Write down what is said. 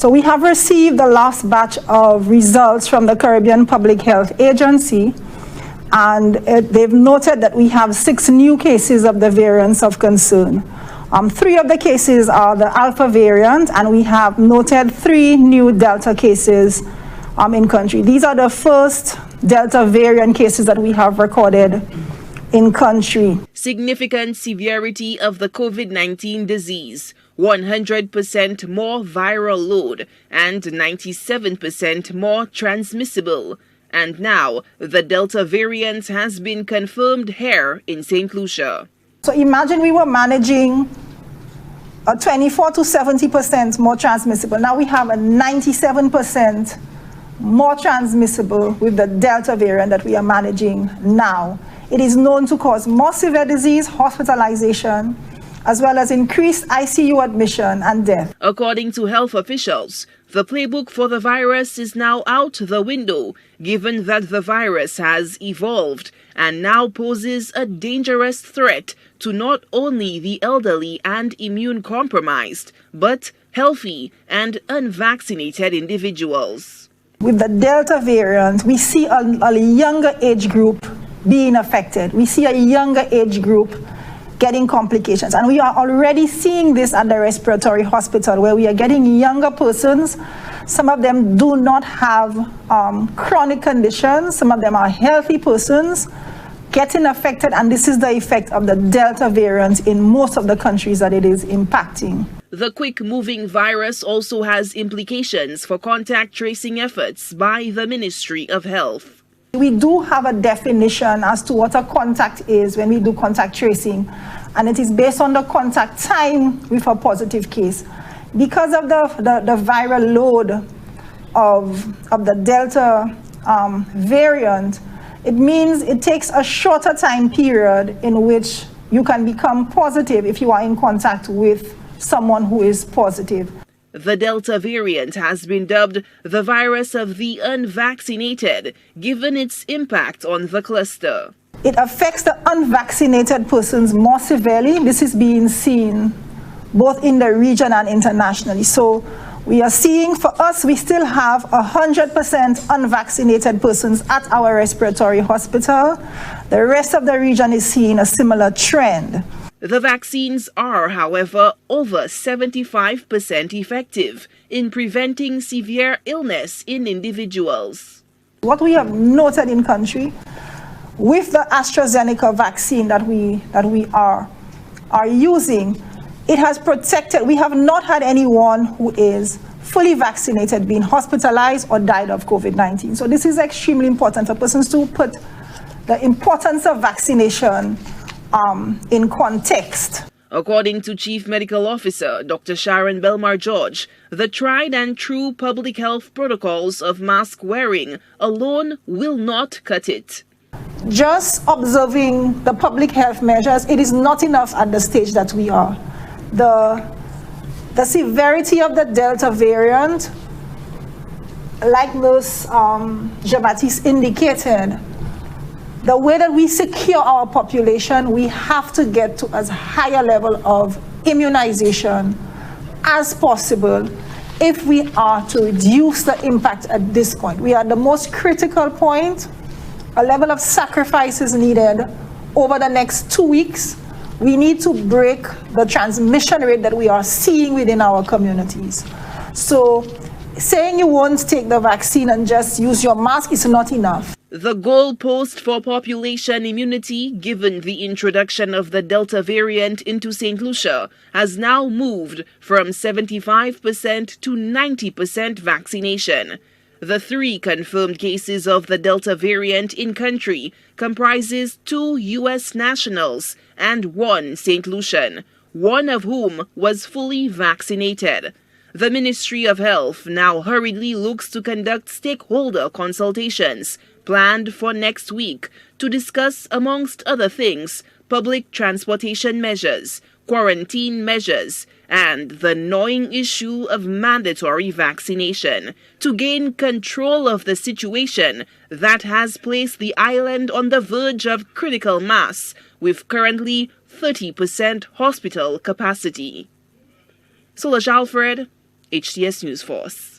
So we have received the last batch of results from the Caribbean Public Health Agency, and they've noted that we have 6 new cases of the variants of concern. 3 of the cases are the Alpha variant, and we have noted 3 new Delta cases in country. These are the first Delta variant cases that we have recorded in country. Significant severity of the COVID-19 disease, 100% more viral load, and 97% more transmissible. And now, the Delta variant has been confirmed here in St. Lucia. So imagine we were managing a 24 to 70% more transmissible. Now we have a 97% more transmissible with the Delta variant that we are managing now. It is known to cause more severe disease, hospitalization, as well as increased ICU admission and death. According to health officials, the playbook for the virus is now out the window, given that the virus has evolved and now poses a dangerous threat to not only the elderly and immune compromised, but healthy and unvaccinated individuals. With the Delta variant, we see a younger age group being affected. We see a younger age group getting complications. And we are already seeing this at the respiratory hospital, where we are getting younger persons. Some of them do not have chronic conditions. Some of them are healthy persons getting affected. And this is the effect of the Delta variant in most of the countries that it is impacting. The quick-moving virus also has implications for contact tracing efforts by the Ministry of Health. We do have a definition as to what a contact is when we do contact tracing, and it is based on the contact time with a positive case. Because of the viral load of the Delta variant, it means it takes a shorter time period in which you can become positive if you are in contact with someone who is positive. The Delta variant has been dubbed the virus of the unvaccinated, given its impact on the cluster. It affects the unvaccinated persons more severely. This is being seen both in the region and internationally. So we are seeing, for us, we still have 100% unvaccinated persons at our respiratory hospital. The rest of the region is seeing a similar trend. The vaccines are, however, over 75% effective in preventing severe illness in individuals. What we have noted in country with the AstraZeneca vaccine that we are using, it has protected. We have not had anyone who is fully vaccinated being hospitalized or died of COVID-19. So this is extremely important for persons to put the importance of vaccination in context. According to Chief Medical Officer Dr. Sharon Belmar George, the tried and true public health protocols of mask wearing alone will not cut it. Just observing the public health measures, it is not enough at the stage that we are. The severity of the Delta variant, like Nurse Jean-Baptiste indicated, the way that we secure our population, we have to get to as high a level of immunization as possible if we are to reduce the impact at this point. We are at the most critical point. A level of sacrifice is needed over the next 2 weeks. We need to break the transmission rate that we are seeing within our communities. So saying you won't take the vaccine and just use your mask is not enough. The goalpost for population immunity, given the introduction of the Delta variant into St. Lucia, has now moved from 75% to 90% vaccination. The 3 confirmed cases of the Delta variant in country comprises 2 U.S. nationals and 1 St. Lucian, one of whom was fully vaccinated. The Ministry of Health now hurriedly looks to conduct stakeholder consultations planned for next week to discuss, amongst other things, public transportation measures, quarantine measures, and the gnawing issue of mandatory vaccination to gain control of the situation that has placed the island on the verge of critical mass, with currently 30% hospital capacity. Solange Alfred, HTS News Force.